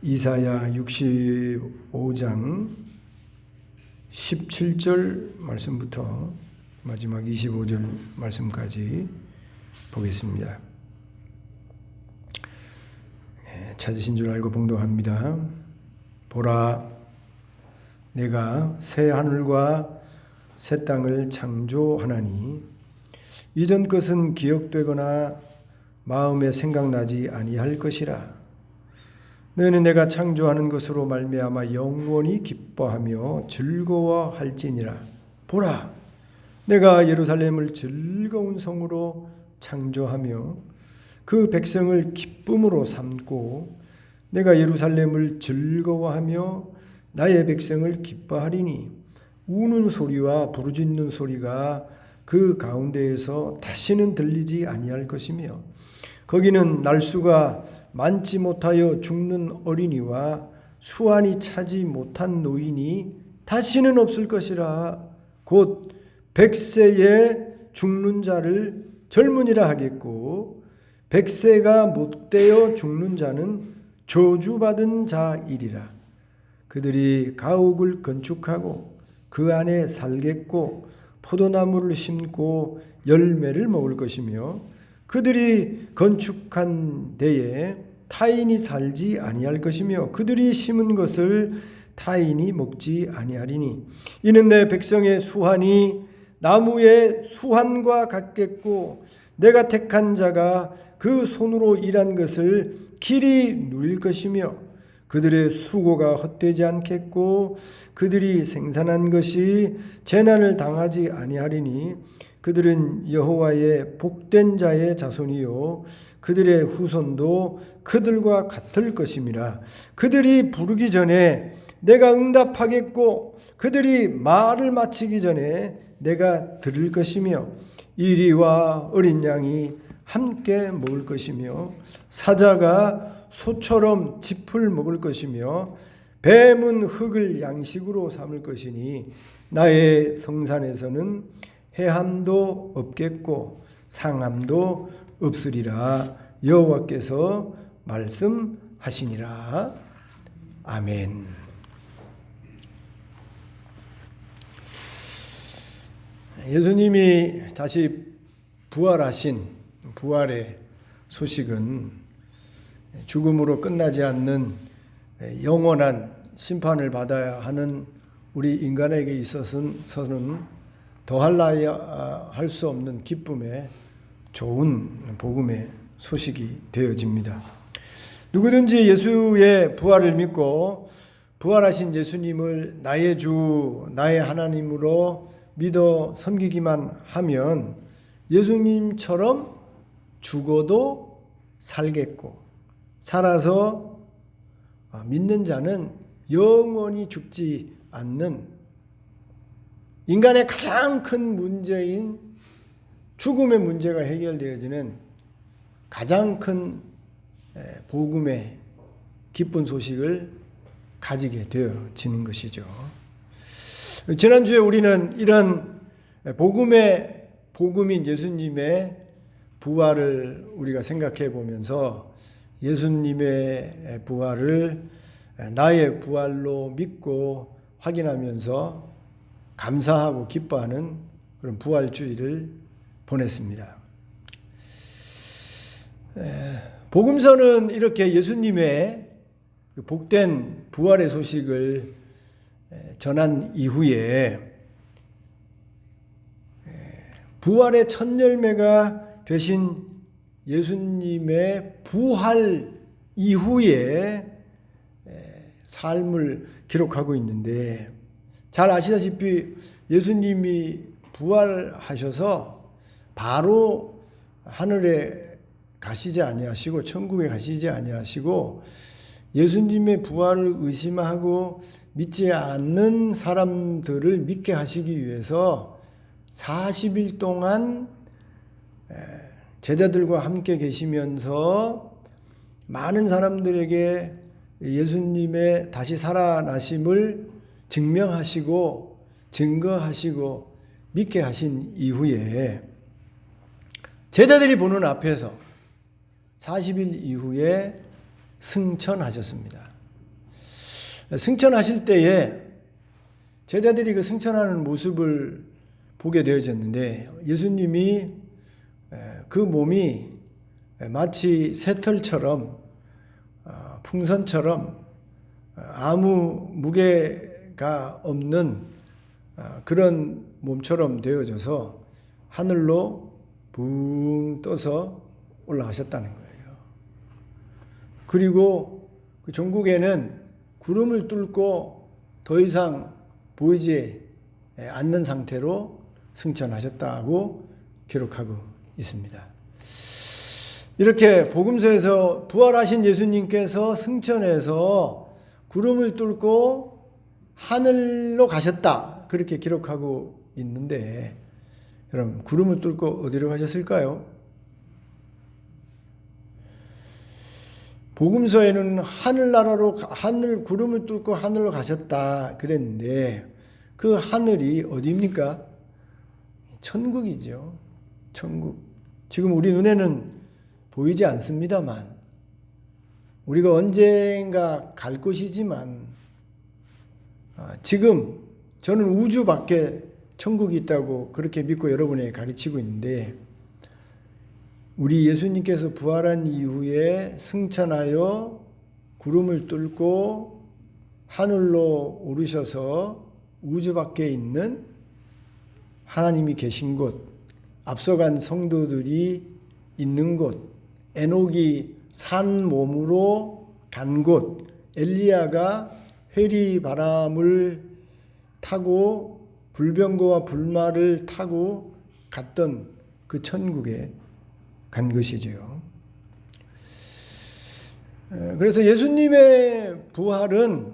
이사야 65장 17절 말씀부터 마지막 25절 말씀까지 보겠습니다. 찾으신 줄 알고 봉독합니다. 보라, 내가 새 하늘과 새 땅을 창조하나니 이전 것은 기억되거나 마음에 생각나지 아니할 것이라. 너희는 내가 창조하는 것으로 말미암아 영원히 기뻐하며 즐거워할지니라. 보라, 내가 예루살렘을 즐거운 성으로 창조하며 그 백성을 기쁨으로 삼고 내가 예루살렘을 즐거워하며 나의 백성을 기뻐하리니 우는 소리와 부르짖는 소리가 그 가운데에서 다시는 들리지 아니할 것이며 거기는 날수가 많지 못하여 죽는 어린이와 수완이 차지 못한 노인이 다시는 없을 것이라. 곧 100세에 죽는 자를 젊은이라 하겠고 100세가 못되어 죽는 자는 저주받은 자이리라. 그들이 가옥을 건축하고 그 안에 살겠고 포도나무를 심고 열매를 먹을 것이며 그들이 건축한 데에 타인이 살지 아니할 것이며 그들이 심은 것을 타인이 먹지 아니하리니 이는 내 백성의 수환이 나무의 수환과 같겠고 내가 택한 자가 그 손으로 일한 것을 길이 누릴 것이며 그들의 수고가 헛되지 않겠고 그들이 생산한 것이 재난을 당하지 아니하리니 그들은 여호와의 복된 자의 자손이요 그들의 후손도 그들과 같을 것임이라. 그들이 부르기 전에 내가 응답하겠고 그들이 말을 마치기 전에 내가 들을 것이며 이리와 어린 양이 함께 먹을 것이며 사자가 소처럼 짚을 먹을 것이며 뱀은 흙을 양식으로 삼을 것이니 나의 성산에서는 해함도 없겠고 상함도 없으리라. 여호와께서 말씀하시니라. 아멘. 예수님이 다시 부활하신 부활의 소식은 죽음으로 끝나지 않는 영원한 심판을 받아야 하는 우리 인간에게 있어서는 더할 할 수 없는 기쁨의 좋은 복음의 소식이 되어집니다. 누구든지 예수의 부활을 믿고 부활하신 예수님을 나의 주, 나의 하나님으로 믿어 섬기기만 하면 예수님처럼 죽어도 살겠고 살아서 믿는 자는 영원히 죽지 않는 인간의 가장 큰 문제인 죽음의 문제가 해결되어지는 가장 큰 복음의 기쁜 소식을 가지게 되어지는 것이죠. 지난주에 우리는 이런 복음인 예수님의 부활을 우리가 생각해 보면서 예수님의 부활을 나의 부활로 믿고 확인하면서 감사하고 기뻐하는 그런 부활주의를 보냈습니다. 복음서는 이렇게 예수님의 복된 부활의 소식을 전한 이후에 부활의 첫 열매가 되신 예수님의 부활 이후에 삶을 기록하고 있는데 잘 아시다시피 예수님이 부활하셔서 바로 하늘에 가시지 아니하시고 천국에 가시지 아니하시고 예수님의 부활을 의심하고 믿지 않는 사람들을 믿게 하시기 위해서 40일 동안 제자들과 함께 계시면서 많은 사람들에게 예수님의 다시 살아나심을 증명하시고 증거하시고 믿게 하신 이후에 제자들이 보는 앞에서 40일 이후에 승천하셨습니다. 승천하실 때에 제자들이 그 승천하는 모습을 보게 되어졌는데 예수님이 그 몸이 마치 새털처럼 풍선처럼 아무 무게가 없는 그런 몸처럼 되어져서 하늘로 붕 떠서 올라가셨다는 거예요. 그리고 그 종국에는 구름을 뚫고 더 이상 보이지 않는 상태로 승천하셨다고 기록하고 있습니다. 이렇게 복음서에서 부활하신 예수님께서 승천해서 구름을 뚫고 하늘로 가셨다 그렇게 기록하고 있는데 여러분 구름을 뚫고 어디로 가셨을까요? 복음서에는 하늘나라로 구름을 뚫고 하늘로 가셨다 그랬는데 그 하늘이 어디입니까? 천국이죠. 천국. 지금 우리 눈에는 보이지 않습니다만 우리가 언젠가 갈 곳이지만 지금 저는 우주 밖에 천국이 있다고 그렇게 믿고 여러분에게 가르치고 있는데 우리 예수님께서 부활한 이후에 승천하여 구름을 뚫고 하늘로 오르셔서 우주 밖에 있는 하나님이 계신 곳, 앞서간 성도들이 있는 곳, 에녹이 산 몸으로 간 곳, 엘리야가 회리 바람을 타고 불병거와 불말을 타고 갔던 그 천국에 간 것이지요. 그래서 예수님의 부활은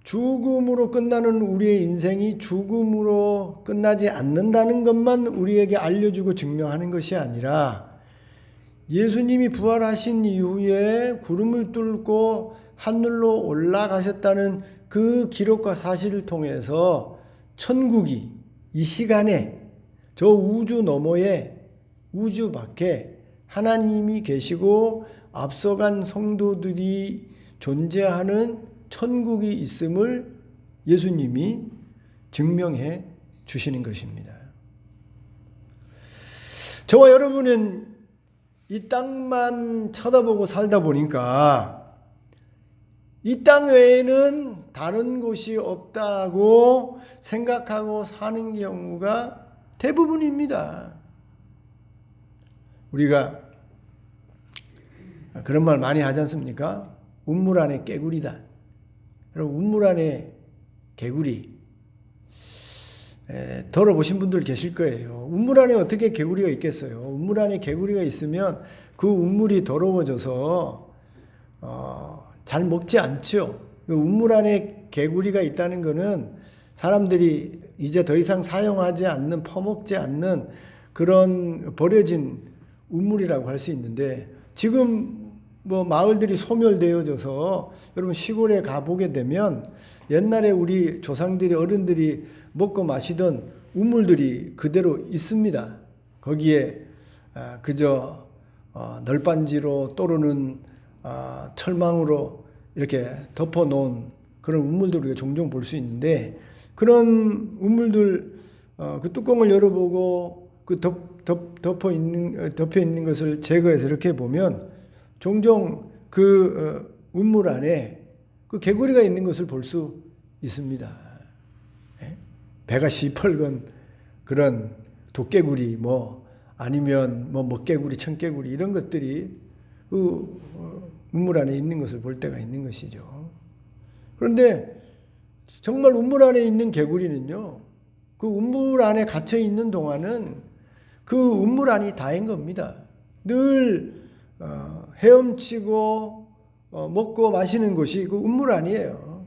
죽음으로 끝나는 우리의 인생이 죽음으로 끝나지 않는다는 것만 우리에게 알려주고 증명하는 것이 아니라 예수님이 부활하신 이후에 구름을 뚫고 하늘로 올라가셨다는 그 기록과 사실을 통해서 천국이 이 시간에 저 우주 너머에 우주 밖에 하나님이 계시고 앞서간 성도들이 존재하는 천국이 있음을 예수님이 증명해 주시는 것입니다. 저와 여러분은 이 땅만 쳐다보고 살다 보니까 이 땅 외에는 다른 곳이 없다고 생각하고 사는 경우가 대부분입니다. 우리가 그런 말 많이 하지 않습니까? 운물 안에 깨구리다. 여러분 운물 안에 개구리 들어보신 분들 계실 거예요. 운물 안에 어떻게 개구리가 있겠어요? 운물 안에 개구리가 있으면 그 운물이 더러워져서 잘 먹지 않죠. 운물 안에 개구리가 있다는 것은 사람들이 이제 더 이상 사용하지 않는 퍼먹지 않는 그런 버려진 운물이라고 할 수 있는데 지금 뭐 마을들이 소멸되어져서 여러분 시골에 가보게 되면 옛날에 우리 조상들이 어른들이 먹고 마시던 우물들이 그대로 있습니다. 거기에 그저 널빤지로 또르는 철망으로 이렇게 덮어놓은 그런 우물들을 우리가 종종 볼 수 있는데 그런 우물들 그 뚜껑을 열어보고 그 덮여 있는 것을 제거해서 이렇게 보면 종종 그 우물 안에 그 개구리가 있는 것을 볼 수 있습니다. 배가 시뻘건 그런 도깨구리 아니면 먹개구리, 청개구리 이런 것들이 그 우물 안에 있는 것을 볼 때가 있는 것이죠. 그런데 정말 우물 안에 있는 개구리는요, 그 우물 안에 갇혀 있는 동안은 그 우물 안이 다인 겁니다. 늘 헤엄치고 먹고 마시는 곳이 그 우물 안이에요.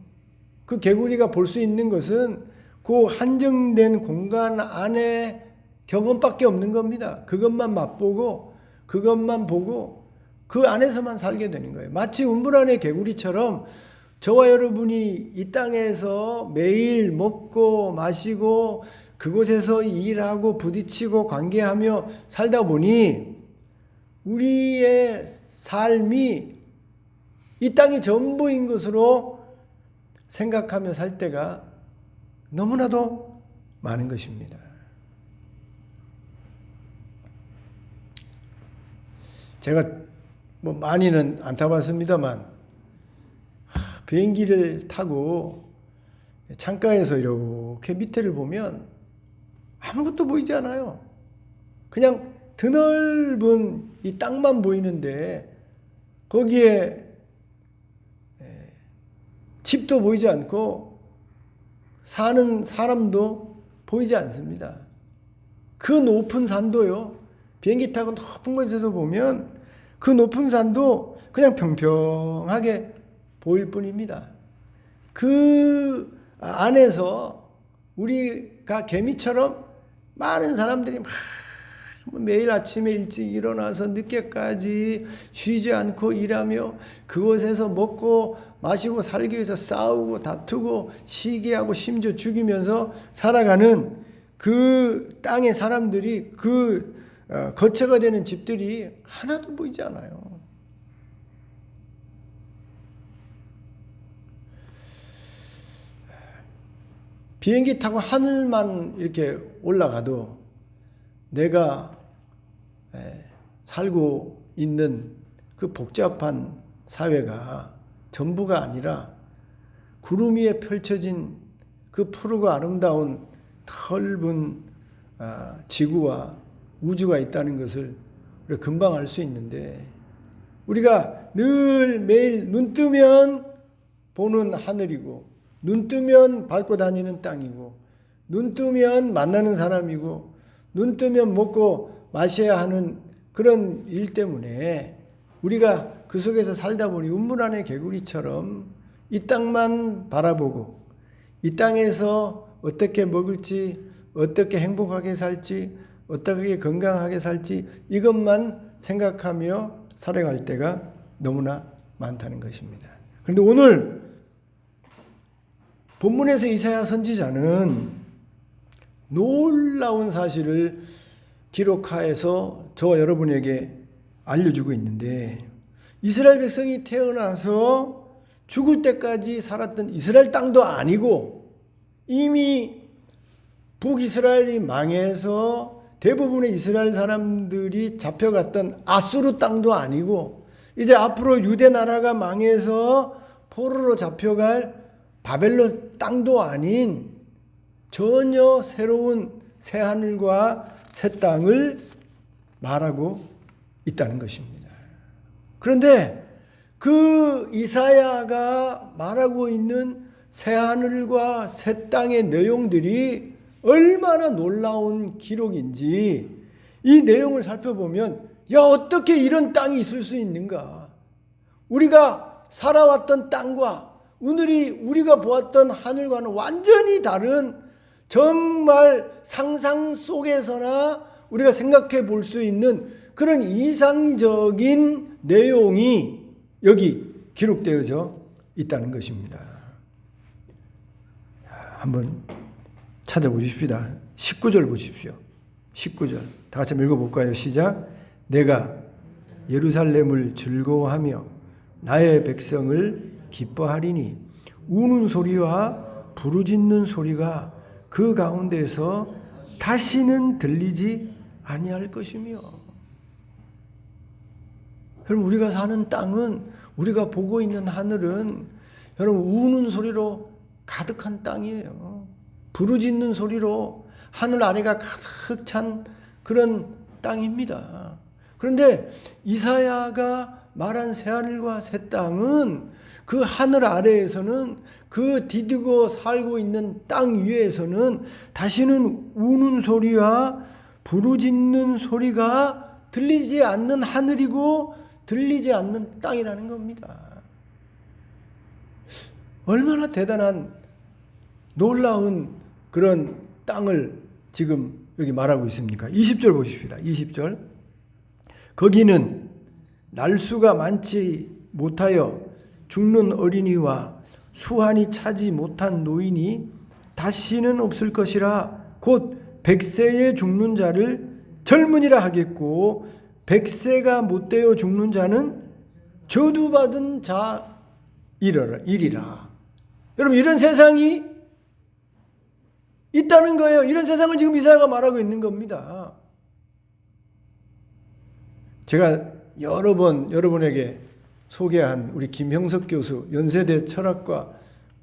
그 개구리가 볼 수 있는 것은 그 한정된 공간 안에 경험밖에 없는 겁니다. 그것만 맛보고 그것만 보고 그 안에서만 살게 되는 거예요. 마치 우물 안의 개구리처럼 저와 여러분이 이 땅에서 매일 먹고 마시고 그곳에서 일하고 부딪히고 관계하며 살다 보니 우리의 삶이 이 땅이 전부인 것으로 생각하며 살 때가 너무나도 많은 것입니다. 제가 많이는 안 타봤습니다만 비행기를 타고 창가에서 이렇게 밑에를 보면 아무것도 보이지 않아요. 그냥 드넓은 이 땅만 보이는데 거기에 집도 보이지 않고 사는 사람도 보이지 않습니다. 그 높은 산도요. 비행기 타고 높은 곳에서 보면 그 높은 산도 그냥 평평하게 보일 뿐입니다. 그 안에서 우리가 개미처럼 많은 사람들이 매일 아침에 일찍 일어나서 늦게까지 쉬지 않고 일하며 그곳에서 먹고 마시고 살기 위해서 싸우고 다투고 시기하고 심지어 죽이면서 살아가는 그 땅의 사람들이 그 거처가 되는 집들이 하나도 보이지 않아요. 비행기 타고 하늘만 이렇게 올라가도 내가 살고 있는 그 복잡한 사회가 전부가 아니라 구름 위에 펼쳐진 그 푸르고 아름다운 넓은 지구와 우주가 있다는 것을 우리가 금방 알 수 있는데 우리가 늘 매일 눈 뜨면 보는 하늘이고 눈 뜨면 밟고 다니는 땅이고 눈 뜨면 만나는 사람이고 눈 뜨면 먹고 마셔야 하는 그런 일 때문에 우리가 그 속에서 살다 보니 우물 안의 개구리처럼 이 땅만 바라보고 이 땅에서 어떻게 먹을지 어떻게 행복하게 살지 어떻게 건강하게 살지 이것만 생각하며 살아갈 때가 너무나 많다는 것입니다. 그런데 오늘 본문에서 이사야 선지자는 놀라운 사실을 기록하여서 저와 여러분에게 알려주고 있는데 이스라엘 백성이 태어나서 죽을 때까지 살았던 이스라엘 땅도 아니고 이미 북이스라엘이 망해서 대부분의 이스라엘 사람들이 잡혀갔던 아수르 땅도 아니고 이제 앞으로 유대 나라가 망해서 포로로 잡혀갈 바벨론 땅도 아닌 전혀 새로운 새하늘과 새 땅을 말하고 있다는 것입니다. 그런데 그 이사야가 말하고 있는 새하늘과 새 땅의 내용들이 얼마나 놀라운 기록인지 이 내용을 살펴보면 야 어떻게 이런 땅이 있을 수 있는가? 우리가 살아왔던 땅과 오늘이 우리가 보았던 하늘과는 완전히 다른 정말 상상 속에서나 우리가 생각해 볼 수 있는 그런 이상적인 내용이 여기 기록되어져 있다는 것입니다. 한번 찾아보십시다. 19절 보십시오. 19절 다 같이 읽어볼까요? 시작. 내가 예루살렘을 즐거워하며 나의 백성을 기뻐하리니 우는 소리와 부르짖는 소리가 그 가운데서 다시는 들리지 아니할 것이며. 여러분 우리가 사는 땅은 우리가 보고 있는 하늘은 여러분 우는 소리로 가득한 땅이에요. 부르짖는 소리로 하늘 아래가 가득 찬 그런 땅입니다. 그런데 이사야가 말한 새하늘과 새 땅은 그 하늘 아래에서는 그 디디고 살고 있는 땅 위에서는 다시는 우는 소리와 부르짖는 소리가 들리지 않는 하늘이고 들리지 않는 땅이라는 겁니다. 얼마나 대단한 놀라운 그런 땅을 지금 여기 말하고 있습니까? 20절 보십시다. 20절. 거기는 날수가 많지 못하여 죽는 어린이와 수한이 차지 못한 노인이 다시는 없을 것이라. 곧 100세에 죽는 자를 젊은이라 하겠고 100세가 못되어 죽는 자는 저주받은 자이리라. 여러분, 이런 세상이 있다는 거예요. 이런 세상을 지금 이사야가 말하고 있는 겁니다. 제가 여러 번 여러분에게 소개한 우리 김형석 교수, 연세대 철학과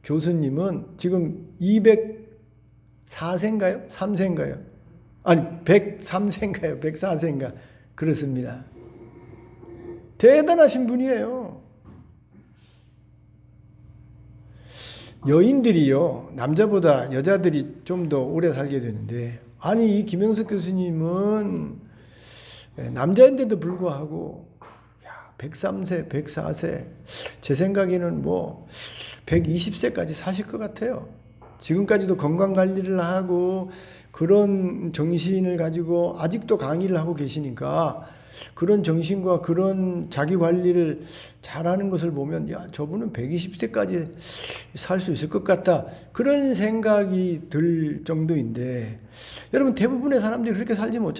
교수님은 지금 204세인가요? 3세인가요? 아니 103세인가요? 104세인가? 그렇습니다. 대단하신 분이에요. 여인들이요, 남자보다 여자들이 좀 더 오래 살게 되는데, 아니 이 김영석 교수님은 남자인데도 불구하고 103세, 104세, 제 생각에는 뭐 120세까지 사실 것 같아요. 지금까지도 건강관리를 하고 그런 정신을 가지고 아직도 강의를 하고 계시니까, 그런 정신과 그런 자기 관리를 잘하는 것을 보면, 야, 저분은 120세까지 살 수 있을 것 같다, 그런 생각이 들 정도인데, 여러분, 대부분의 사람들이 그렇게 살지 못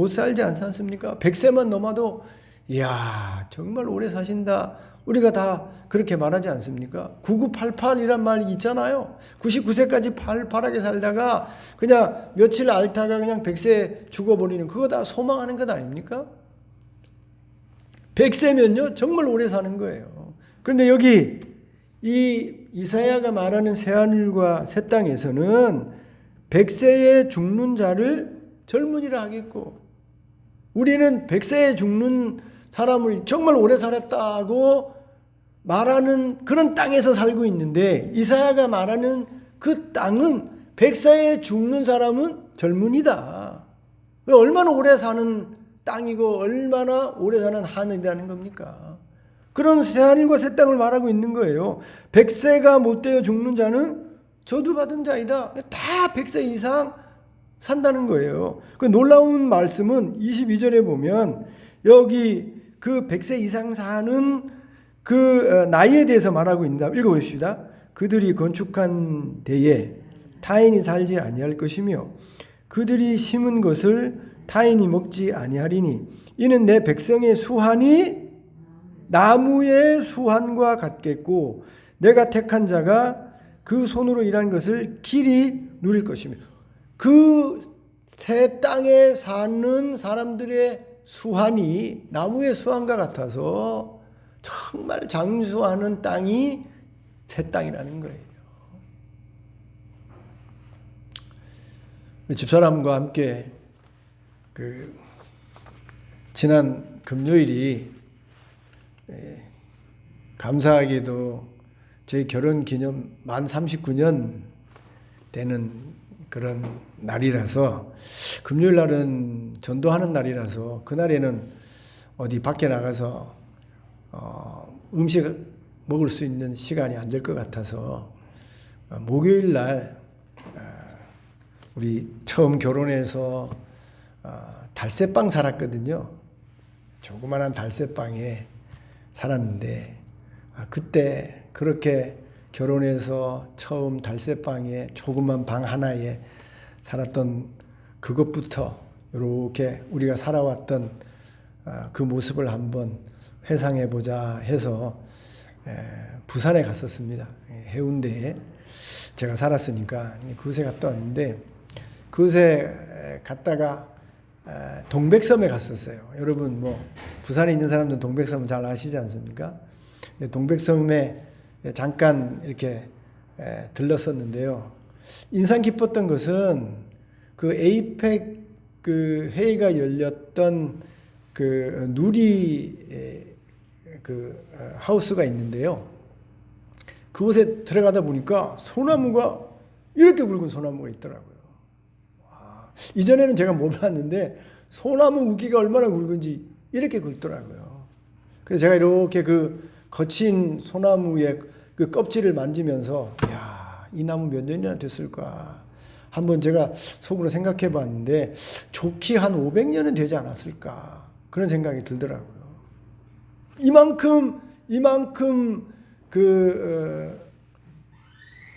살지 않지 않습니까? 100세만 넘어도 이야, 정말 오래 사신다, 우리가 다 그렇게 말하지 않습니까? 9988이란 말이 있잖아요. 99세까지 팔팔하게 살다가 그냥 며칠 앓다가 그냥 100세 죽어버리는, 그거 다 소망하는 것 아닙니까? 100세면요 정말 오래 사는 거예요. 그런데 여기 이 이사야가 말하는 새하늘과 새 땅에서는 100세에 죽는 자를 젊은이라 하겠고, 우리는 100세에 죽는 사람을 정말 오래 살았다고 말하는 그런 땅에서 살고 있는데, 이사야가 말하는 그 땅은 100세에 죽는 사람은 젊은이다. 얼마나 오래 사는 땅이고 얼마나 오래 사는 하늘이라는 겁니까? 그런 새하늘과 새 땅을 말하고 있는 거예요. 100세가 못 되어 죽는 자는 저주받은 자이다. 다 100세 이상 산다는 거예요. 그 놀라운 말씀은 22절에 보면 여기 그 100세 이상 사는 그 나이에 대해서 말하고 있다. 읽어보십시다. 그들이 건축한 데에 타인이 살지 아니할 것이며 그들이 심은 것을 타인이 먹지 아니하리니 이는 내 백성의 수한이 나무의 수한과 같겠고 내가 택한 자가 그 손으로 일한 것을 길이 누릴 것이며, 그 새 땅에 사는 사람들의 수한이 나무의 수한과 같아서 정말 장수하는 땅이 새 땅이라는 거예요. 집사람과 함께 지난 금요일이 감사하게도 저희 결혼 기념 만 39년 되는 그런 날이라서, 금요일 날은 전도하는 날이라서 그날에는 어디 밖에 나가서 음식 먹을 수 있는 시간이 안 될 것 같아서 목요일 날 우리 처음 결혼해서 달새방 살았거든요. 조그만한 달새방에 살았는데, 그때 그렇게 결혼해서 처음 달새방에 조그만 방 하나에 살았던 그것부터 이렇게 우리가 살아왔던 그 모습을 한번 회상해보자 해서 부산에 갔었습니다. 해운대에 제가 살았으니까 그곳에 갔다 왔는데, 그곳에 갔다가 동백섬에 갔었어요. 여러분 뭐 부산에 있는 사람들은 동백섬 잘 아시지 않습니까? 동백섬에 잠깐 이렇게 들렀었는데요. 인상 깊었던 것은 그 에이펙 그 회의가 열렸던 그 누리 그 하우스가 있는데요. 그곳에 들어가다 보니까 소나무가 이렇게 굵은 소나무가 있더라고요. 이전에는 제가 몰랐는데 소나무 우기가 얼마나 굵은지 이렇게 굵더라고요. 그래서 제가 이렇게 그 거친 소나무의 그 껍질을 만지면서, 야, 이 나무 몇 년이나 됐을까? 한번 제가 속으로 생각해 봤는데 좋기 한 500년은 되지 않았을까? 그런 생각이 들더라고요. 이만큼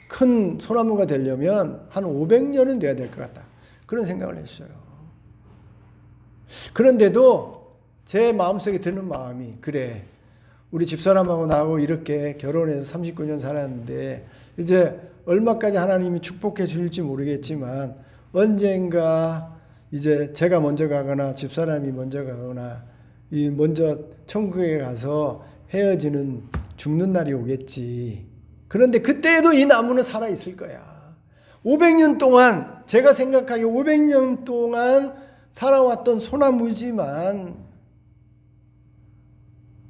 큰 소나무가 되려면 한 500년은 돼야 될 것 같다. 그런 생각을 했어요. 그런데도 제 마음속에 드는 마음이, 그래, 우리 집사람하고 나하고 이렇게 결혼해서 39년 살았는데 이제 얼마까지 하나님이 축복해 주실지 모르겠지만 언젠가 이제 제가 먼저 가거나 집사람이 먼저 가거나 이 먼저 천국에 가서 헤어지는 죽는 날이 오겠지. 그런데 그때에도 이 나무는 살아 있을 거야. 500년 동안 제가 생각하기에 500년 동안 살아왔던 소나무지만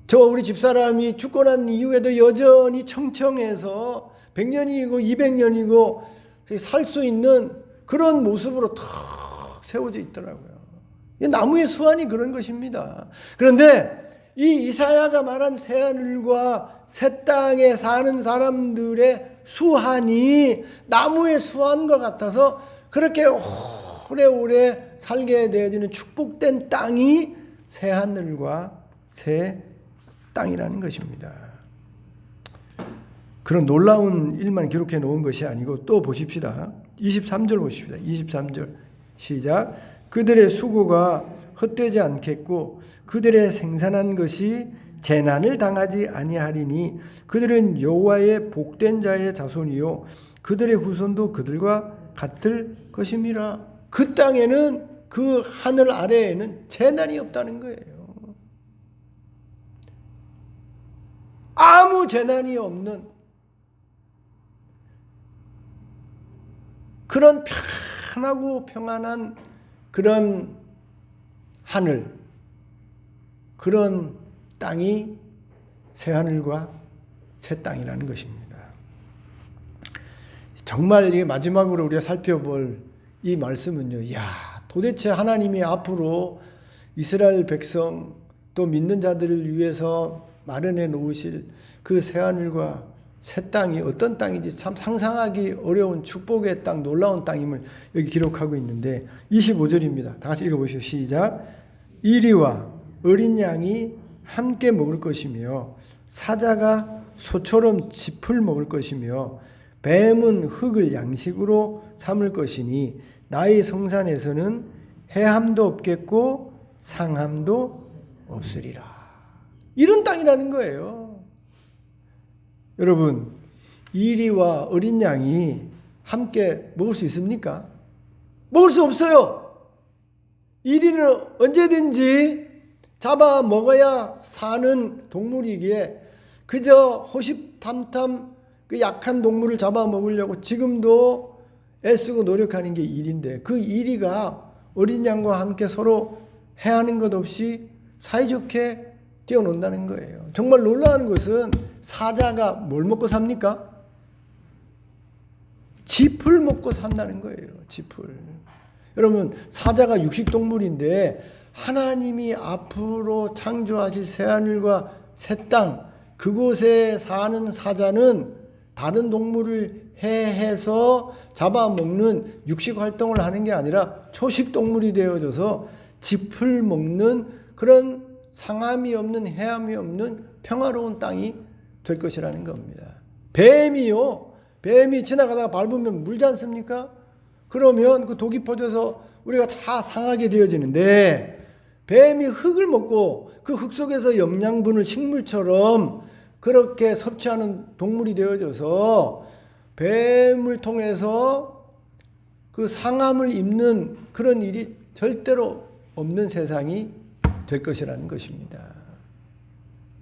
저 우리 집사람이 죽고 난 이후에도 여전히 청청해서 100년이고 200년이고 살 수 있는 그런 모습으로 탁 세워져 있더라고요. 나무의 수완이 그런 것입니다. 그런데 이 이사야가 말한 새하늘과 새 땅에 사는 사람들의 수한이 나무의 수한과 같아서 그렇게 오래오래 살게 되어지는 축복된 땅이 새하늘과 새 땅이라는 것입니다. 그런 놀라운 일만 기록해 놓은 것이 아니고 또 보십시다. 23절 보십시다. 23절 시작. 그들의 수고가 헛되지 않겠고 그들의 생산한 것이 재난을 당하지 아니하리니 그들은 여호와의 복된 자의 자손이요 그들의 후손도 그들과 같을 것임이라. 그 땅에는 그 하늘 아래에는 재난이 없다는 거예요. 아무 재난이 없는 그런 편하고 평안한 그런 하늘, 그런 땅이 새하늘과 새 땅이라는 것입니다. 정말 이 마지막으로 우리가 살펴볼 이 말씀은요. 야, 도대체 하나님이 앞으로 이스라엘 백성 또 믿는 자들을 위해서 마련해 놓으실 그 새하늘과 새 땅이 어떤 땅인지 참 상상하기 어려운 축복의 땅, 놀라운 땅임을 여기 기록하고 있는데 25절입니다. 다 같이 읽어보시죠. 시작. 이리와 어린 양이 함께 먹을 것이며 사자가 소처럼 짚을 먹을 것이며 뱀은 흙을 양식으로 삼을 것이니 나의 성산에서는 해함도 없겠고 상함도 없으리라. 이런 땅이라는 거예요. 여러분, 이리와 어린 양이 함께 먹을 수 있습니까? 먹을 수 없어요. 이리는 언제든지 잡아 먹어야 사는 동물이기에 그저 호시탐탐 그 약한 동물을 잡아 먹으려고 지금도 애쓰고 노력하는 게 이리인데 그 이리가 어린 양과 함께 서로 해하는 것 없이 사이좋게 뛰어논다는 거예요. 정말 놀라운 것은 사자가 뭘 먹고 삽니까? 짚을 먹고 산다는 거예요. 짚을. 여러분, 사자가 육식동물인데 하나님이 앞으로 창조하실 새하늘과 새 땅, 그곳에 사는 사자는 다른 동물을 해해서 잡아먹는 육식활동을 하는 게 아니라 초식동물이 되어져서 짚을 먹는 그런 상함이 없는 해함이 없는 평화로운 땅이 될 것이라는 겁니다. 뱀이요. 뱀이 지나가다가 밟으면 물지 않습니까? 그러면 그 독이 퍼져서 우리가 다 상하게 되어지는데 뱀이 흙을 먹고 그 흙 속에서 영양분을 식물처럼 그렇게 섭취하는 동물이 되어져서 뱀을 통해서 그 상함을 입는 그런 일이 절대로 없는 세상이 될 것이라는 것입니다.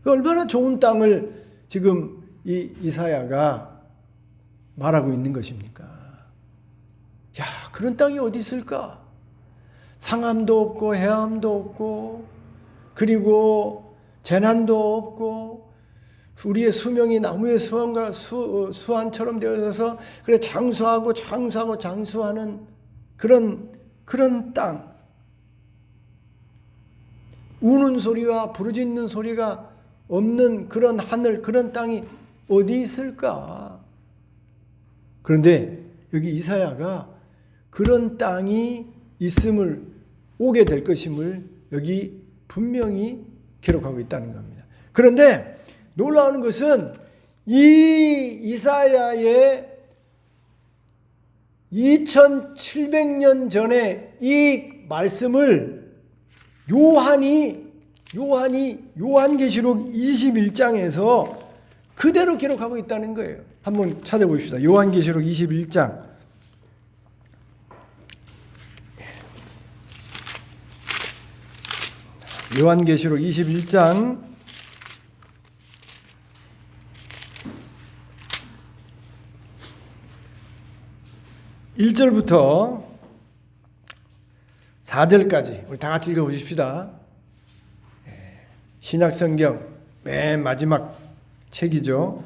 얼마나 좋은 땅을 지금 이 이사야가 말하고 있는 것입니까? 야, 그런 땅이 어디 있을까? 상함도 없고 해함도 없고 그리고 재난도 없고 우리의 수명이 나무의 수완과 수완처럼 되어져서 그래 장수하고 장수하는 그런 땅. 우는 소리와 부르짖는 소리가 없는 그런 하늘, 그런 땅이 어디 있을까? 그런데 여기 이사야가 그런 땅이 오게 될 것임을 여기 분명히 기록하고 있다는 겁니다. 그런데 놀라운 것은 이 이사야의 2700년 전에 이 말씀을 요한이 요한이 요한계시록 21장에서 그대로 기록하고 있다는 거예요. 한번 찾아보십시다. 요한계시록 21장. 요한계시록 21장 1절부터 4절까지 우리 다 같이 읽어보십시다. 신약성경 맨 마지막 책이죠.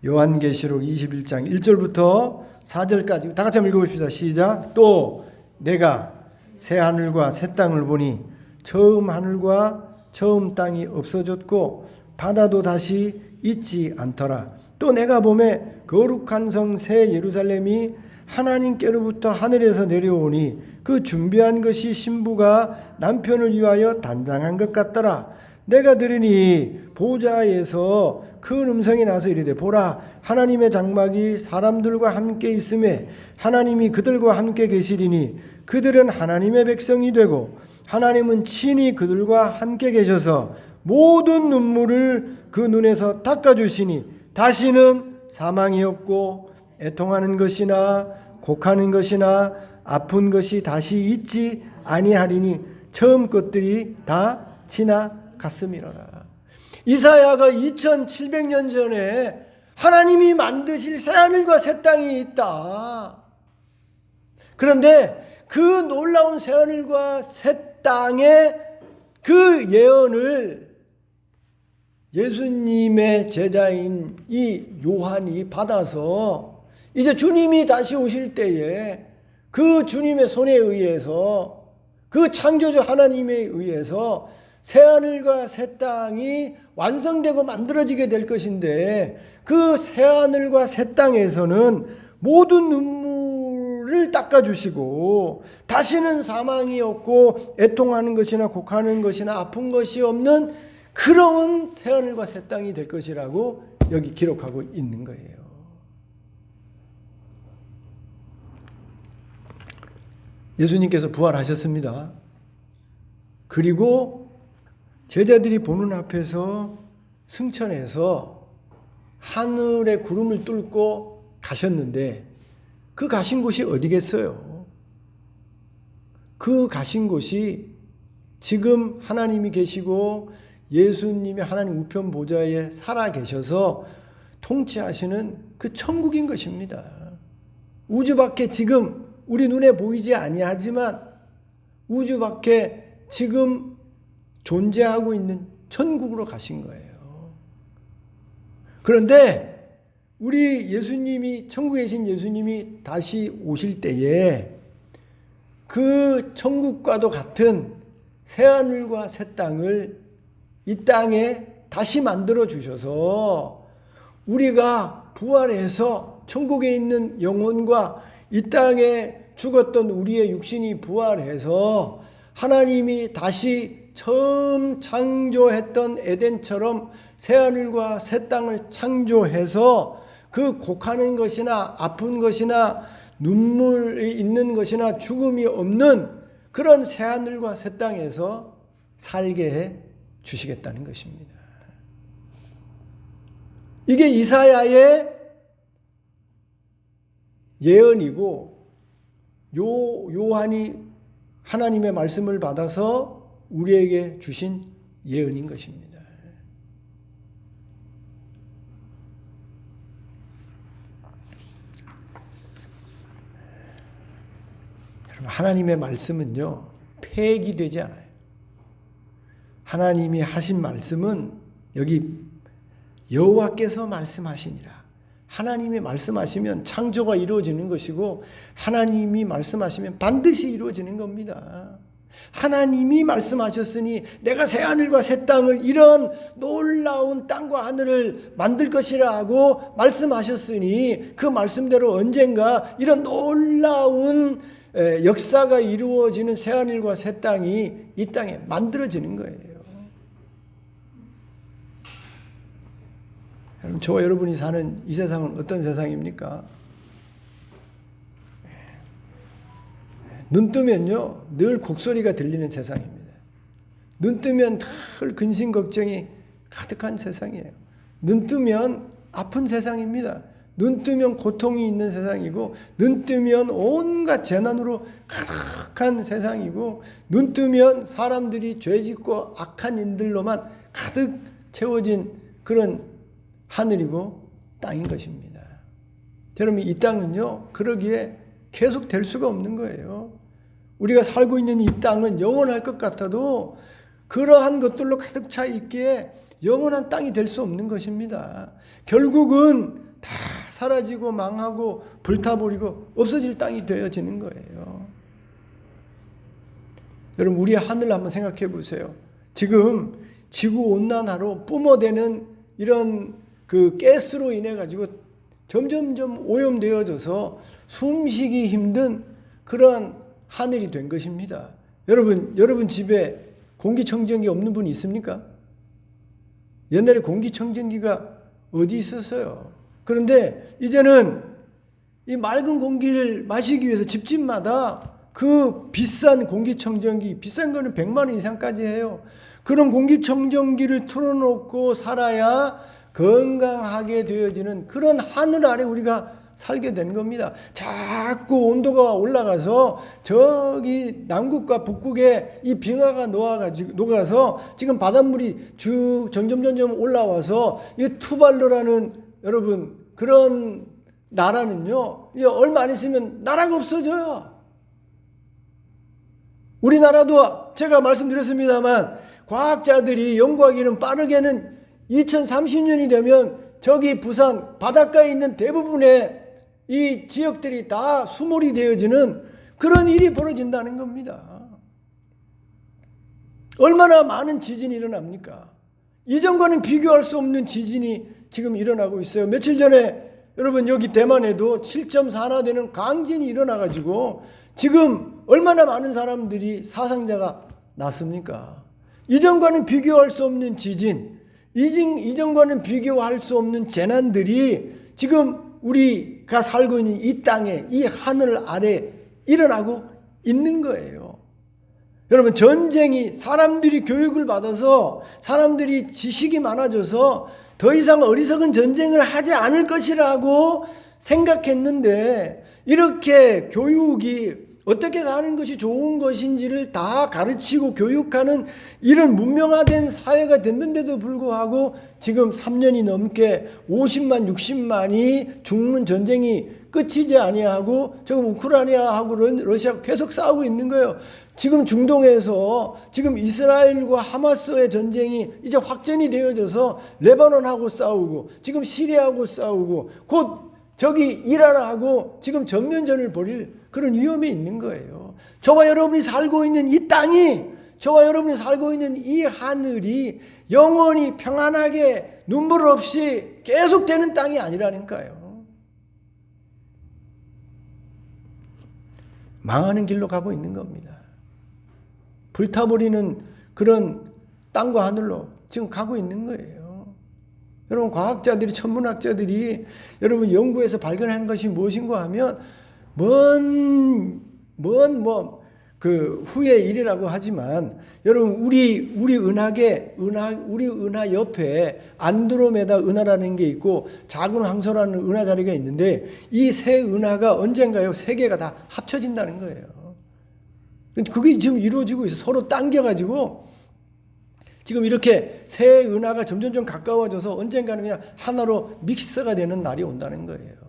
요한계시록 21장 1절부터 4절까지 다 같이 한번 읽어봅시다. 시작. 또 내가 새 하늘과 새 땅을 보니 처음 하늘과 처음 땅이 없어졌고 바다도 다시 있지 않더라. 또 내가 보매 거룩한 성 새 예루살렘이 하나님께로부터 하늘에서 내려오니 그 준비한 것이 신부가 남편을 위하여 단장한 것 같더라. 내가 들으니 보좌에서 큰 음성이 나서 이르되 보라 하나님의 장막이 사람들과 함께 있음에 하나님이 그들과 함께 계시리니 그들은 하나님의 백성이 되고 하나님은 친히 그들과 함께 계셔서 모든 눈물을 그 눈에서 닦아주시니 다시는 사망이 없고 애통하는 것이나 곡하는 것이나 아픈 것이 다시 있지 아니하리니 처음 것들이 다 지나갔음이로라. 이사야가 2700년 전에 하나님이 만드실 새하늘과 새 땅이 있다. 그런데 그 놀라운 새하늘과 새 땅의 그 예언을 예수님의 제자인 이 요한이 받아서 이제 주님이 다시 오실 때에 그 주님의 손에 의해서 그 창조주 하나님에 의해서 새하늘과 새 땅이 완성되고 만들어지게 될 것인데 그 새하늘과 새 땅에서는 모든 눈물을 닦아주시고 다시는 사망이 없고 애통하는 것이나 곡하는 것이나 아픈 것이 없는 그런 새하늘과 새 땅이 될 것이라고 여기 기록하고 있는 거예요. 예수님께서 부활하셨습니다. 그리고 제자들이 보는 앞에서 승천해서 하늘의 구름을 뚫고 가셨는데 그 가신 곳이 어디겠어요? 그 가신 곳이 지금 하나님이 계시고 예수님이 하나님 우편 보좌에 살아 계셔서 통치하시는 그 천국인 것입니다. 우주 밖에 지금 우리 눈에 보이지 아니하지만 우주 밖에 지금 존재하고 있는 천국으로 가신 거예요. 그런데 우리 예수님이 천국에 계신 예수님이 다시 오실 때에 그 천국과도 같은 새하늘과 새 땅을 이 땅에 다시 만들어 주셔서 우리가 부활해서 천국에 있는 영혼과 이 땅에 죽었던 우리의 육신이 부활해서 하나님이 다시 처음 창조했던 에덴처럼 새하늘과 새 땅을 창조해서 그 곡하는 것이나 아픈 것이나 눈물이 있는 것이나 죽음이 없는 그런 새하늘과 새 땅에서 살게 해 주시겠다는 것입니다. 이게 이사야의 예언이고 요한이 하나님의 말씀을 받아서 우리에게 주신 예언인 것입니다. 여러분, 하나님의 말씀은요 폐기되지 않아요. 하나님이 하신 말씀은 여기 여호와께서 말씀하시니라. 하나님이 말씀하시면 창조가 이루어지는 것이고 하나님이 말씀하시면 반드시 이루어지는 겁니다. 하나님이 말씀하셨으니 내가 새하늘과 새 땅을 이런 놀라운 땅과 하늘을 만들 것이라고 말씀하셨으니 그 말씀대로 언젠가 이런 놀라운 역사가 이루어지는 새하늘과 새 땅이 이 땅에 만들어지는 거예요. 여러분, 저와 여러분이 사는 이 세상은 어떤 세상입니까? 눈 뜨면요 늘 곡소리가 들리는 세상입니다. 눈 뜨면 늘 근심 걱정이 가득한 세상이에요. 눈 뜨면 아픈 세상입니다. 눈 뜨면 고통이 있는 세상이고, 눈 뜨면 온갖 재난으로 가득한 세상이고, 눈 뜨면 사람들이 죄짓고 악한 인들로만 가득 채워진 그런 하늘이고 땅인 것입니다. 여러분, 이 땅은요, 그러기에 계속 될 수가 없는 거예요. 우리가 살고 있는 이 땅은 영원할 것 같아도 그러한 것들로 가득 차 있기에 영원한 땅이 될 수 없는 것입니다. 결국은 다 사라지고 망하고 불타버리고 없어질 땅이 되어지는 거예요. 여러분, 우리의 하늘 한번 생각해 보세요. 지금 지구온난화로 뿜어대는 이런 그 가스로 인해 가지고 점점점 오염되어져서 숨쉬기 힘든 그러한 하늘이 된 것입니다. 여러분 집에 공기청정기 없는 분이 있습니까? 옛날에 공기청정기가 어디 있었어요? 그런데 이제는 이 맑은 공기를 마시기 위해서 집집마다 그 비싼 공기청정기, 비싼 거는 100만 원 이상까지 해요. 그런 공기청정기를 틀어놓고 살아야 건강하게 되어지는 그런 하늘 아래 우리가 살게 된 겁니다. 자꾸 온도가 올라가서 저기 남극과 북극에 이 빙하가 녹아서 지금 바닷물이 점점 올라와서 이 투발루라는 여러분 그런 나라는요, 이제 얼마 안 있으면 나라가 없어져요. 우리나라도 제가 말씀드렸습니다만 과학자들이 연구하기는 빠르게는 2030년이 되면 저기 부산 바닷가에 있는 대부분의 이 지역들이 다 수몰이 되어지는 그런 일이 벌어진다는 겁니다. 얼마나 많은 지진이 일어납니까? 이전과는 비교할 수 없는 지진이 지금 일어나고 있어요. 며칠 전에 여러분 여기 대만에도 7.4나 되는 강진이 일어나가지고 지금 얼마나 많은 사람들이 사상자가 났습니까? 이전과는 비교할 수 없는 지진, 이전과는 비교할 수 없는 재난들이 지금 우리가 살고 있는 이 땅에, 이 하늘 아래 일어나고 있는 거예요. 여러분, 전쟁이 사람들이 교육을 받아서 사람들이 지식이 많아져서 더 이상 어리석은 전쟁을 하지 않을 것이라고 생각했는데 이렇게 교육이 어떻게 사는 것이 좋은 것인지를 다 가르치고 교육하는 이런 문명화된 사회가 됐는데도 불구하고 지금 3년이 넘게 50만 60만이 죽는 전쟁이 끝이지 아니하고 지금 우크라이나하고 러시아하고 계속 싸우고 있는 거예요. 지금 중동에서 지금 이스라엘과 하마스의 전쟁이 이제 확전이 되어져서 레바논하고 싸우고 지금 시리아하고 싸우고 곧 저기 이란하고 지금 전면전을 벌일 그런 위험이 있는 거예요. 저와 여러분이 살고 있는 이 땅이, 저와 여러분이 살고 있는 이 하늘이 영원히 평안하게 눈물 없이 계속되는 땅이 아니라니까요. 망하는 길로 가고 있는 겁니다. 불타버리는 그런 땅과 하늘로 지금 가고 있는 거예요. 여러분, 과학자들이, 천문학자들이 여러분 연구해서 발견한 것이 무엇인가 하면 그 후의 일이라고 하지만 여러분 우리 은하 옆에 안드로메다 은하라는 게 있고 작은 황소라는 은하 자리가 있는데 이 세 은하가 언젠가요 세 개가 다 합쳐진다는 거예요. 그게 지금 이루어지고 있어요. 서로 당겨가지고 지금 이렇게 세 은하가 점점 가까워져서 언젠가는 그냥 하나로 믹스가 되는 날이 온다는 거예요.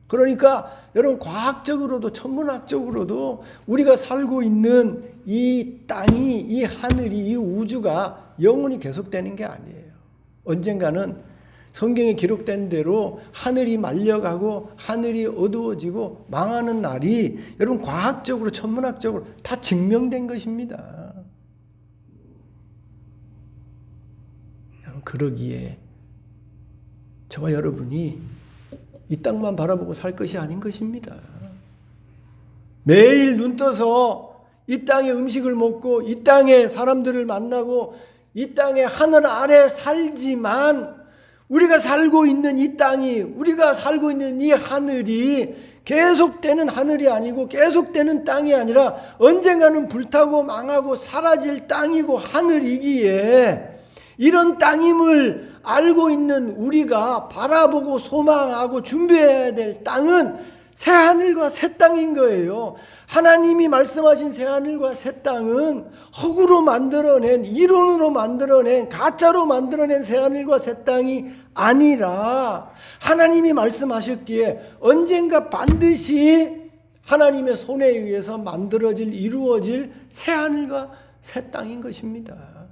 그러니까 여러분 과학적으로도 천문학적으로도 우리가 살고 있는 이 땅이, 이 하늘이, 이 우주가 영원히 계속되는 게 아니에요. 언젠가는 성경에 기록된 대로 하늘이 말려가고 하늘이 어두워지고 망하는 날이 여러분 과학적으로 천문학적으로 다 증명된 것입니다. 그러기에 저와 여러분이 이 땅만 바라보고 살 것이 아닌 것입니다. 매일 눈 떠서 이 땅의 음식을 먹고 이 땅의 사람들을 만나고 이 땅의 하늘 아래 살지만 우리가 살고 있는 이 땅이, 우리가 살고 있는 이 하늘이 계속되는 하늘이 아니고 계속되는 땅이 아니라 언젠가는 불타고 망하고 사라질 땅이고 하늘이기에 이런 땅임을 알고 있는 우리가 바라보고 소망하고 준비해야 될 땅은 새하늘과 새 땅인 거예요. 하나님이 말씀하신 새하늘과 새 땅은 허구로 만들어낸, 이론으로 만들어낸, 가짜로 만들어낸 새하늘과 새 땅이 아니라 하나님이 말씀하셨기에 언젠가 반드시 하나님의 손에 의해서 만들어질, 이루어질 새하늘과 새 땅인 것입니다.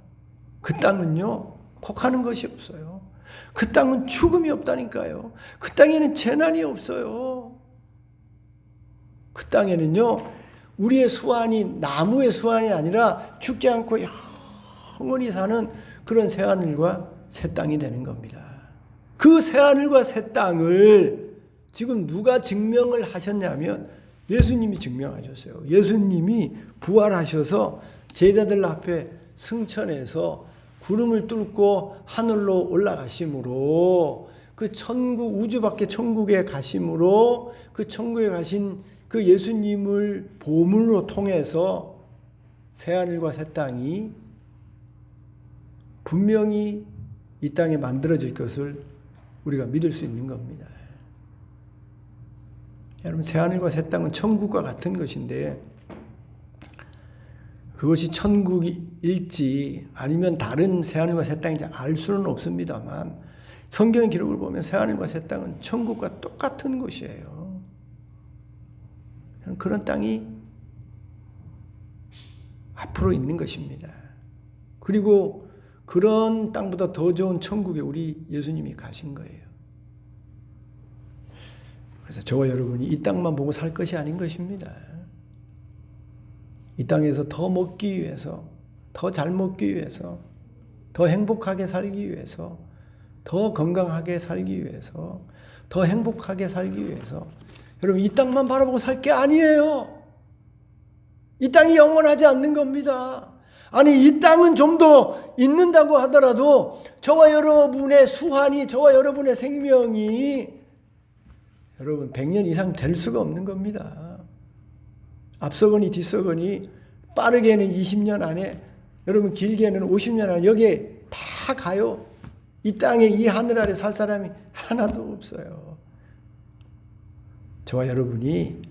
그 땅은요, 혹하는 것이 없어요. 그 땅은 죽음이 없다니까요. 그 땅에는 재난이 없어요. 그 땅에는요, 우리의 수완이 나무의 수완이 아니라 죽지 않고 영원히 사는 그런 새하늘과 새 땅이 되는 겁니다. 그 새하늘과 새 땅을 지금 누가 증명을 하셨냐면 예수님이 증명하셨어요. 예수님이 부활하셔서 제자들 앞에 승천해서 구름을 뚫고 하늘로 올라가심으로 그 천국, 우주 밖의 천국에 가심으로 그 천국에 가신 그 예수님을 보물로 통해서 새하늘과 새 땅이 분명히 이 땅에 만들어질 것을 우리가 믿을 수 있는 겁니다. 여러분, 새하늘과 새 땅은 천국과 같은 것인데 그것이 천국일지 아니면 다른 새하늘과 새 땅인지 알 수는 없습니다만 성경의 기록을 보면 새하늘과 새 땅은 천국과 똑같은 것이에요. 그런 땅이 앞으로 있는 것입니다. 그리고 그런 땅보다 더 좋은 천국에 우리 예수님이 가신 거예요. 그래서 저와 여러분이 이 땅만 보고 살 것이 아닌 것입니다. 이 땅에서 더 먹기 위해서, 더 잘 먹기 위해서, 더 행복하게 살기 위해서, 더 건강하게 살기 위해서, 더 행복하게 살기 위해서 여러분, 이 땅만 바라보고 살 게 아니에요. 이 땅이 영원하지 않는 겁니다. 아니, 이 땅은 좀 더 있는다고 하더라도 저와 여러분의 수환이, 저와 여러분의 생명이 여러분 100년 이상 될 수가 없는 겁니다. 앞서거니 뒤서거니 빠르게는 20년 안에, 여러분 길게는 50년 안에 여기에 다 가요. 이 땅에, 이 하늘 아래 살 사람이 하나도 없어요. 저와 여러분이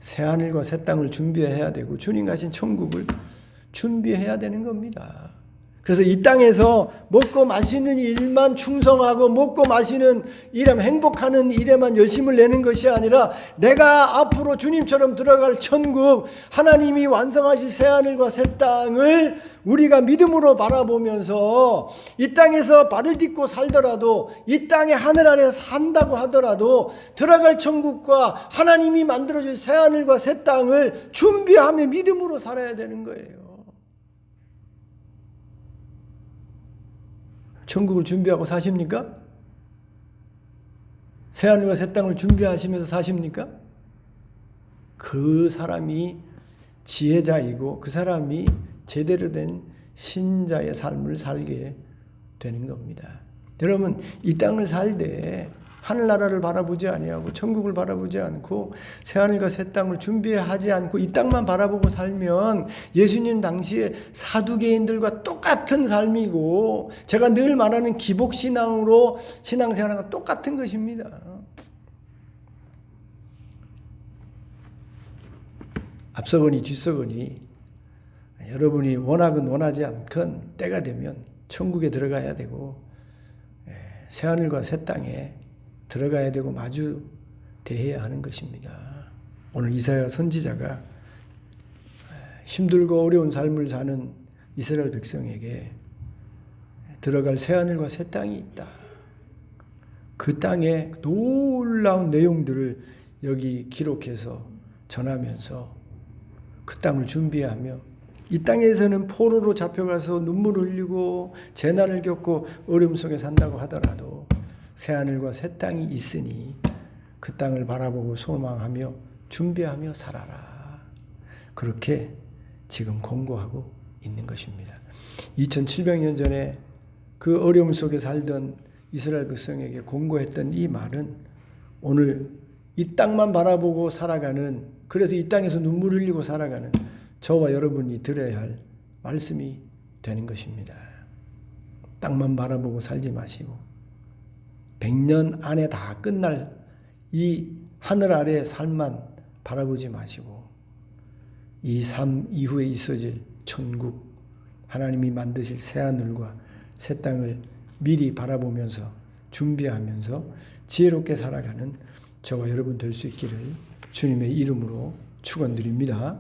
새하늘과 새 땅을 준비해야 되고 주님 가신 천국을 준비해야 되는 겁니다. 그래서 이 땅에서 먹고 마시는 일만 충성하고 먹고 마시는 일에 행복하는 일에만 열심을 내는 것이 아니라 내가 앞으로 주님처럼 들어갈 천국, 하나님이 완성하실 새하늘과 새 땅을 우리가 믿음으로 바라보면서 이 땅에서 발을 딛고 살더라도, 이 땅의 하늘 아래 산다고 하더라도 들어갈 천국과 하나님이 만들어줄 새하늘과 새 땅을 준비하며 믿음으로 살아야 되는 거예요. 천국을 준비하고 사십니까? 새하늘과 새 땅을 준비하시면서 사십니까? 그 사람이 지혜자이고 그 사람이 제대로 된 신자의 삶을 살게 되는 겁니다. 여러분, 이 땅을 살 때 하늘나라를 바라보지 아니하고 천국을 바라보지 않고 새하늘과 새 땅을 준비하지 않고 이 땅만 바라보고 살면 예수님 당시에 사두개인들과 똑같은 삶이고, 제가 늘 말하는 기복신앙으로 신앙생활과 똑같은 것입니다. 앞서거니 뒤서거니 여러분이 원하건 원하지 않건 때가 되면 천국에 들어가야 되고 새하늘과 새 땅에 들어가야 되고 마주 대해야 하는 것입니다. 오늘 이사야 선지자가 힘들고 어려운 삶을 사는 이스라엘 백성에게 들어갈 새하늘과 새 땅이 있다. 그 땅의 놀라운 내용들을 여기 기록해서 전하면서 그 땅을 준비하며, 이 땅에서는 포로로 잡혀가서 눈물을 흘리고 재난을 겪고 어려움 속에 산다고 하더라도 새하늘과 새 땅이 있으니 그 땅을 바라보고 소망하며 준비하며 살아라. 그렇게 지금 권고하고 있는 것입니다. 2700년 전에 그 어려움 속에 살던 이스라엘 백성에게 권고했던 이 말은 오늘 이 땅만 바라보고 살아가는, 그래서 이 땅에서 눈물 흘리고 살아가는 저와 여러분이 들어야 할 말씀이 되는 것입니다. 땅만 바라보고 살지 마시고 100년 안에 다 끝날 이 하늘 아래의 삶만 바라보지 마시고 이 삶 이후에 있어질 천국, 하나님이 만드실 새하늘과 새 땅을 미리 바라보면서 준비하면서 지혜롭게 살아가는 저와 여러분 될 수 있기를 주님의 이름으로 축원드립니다.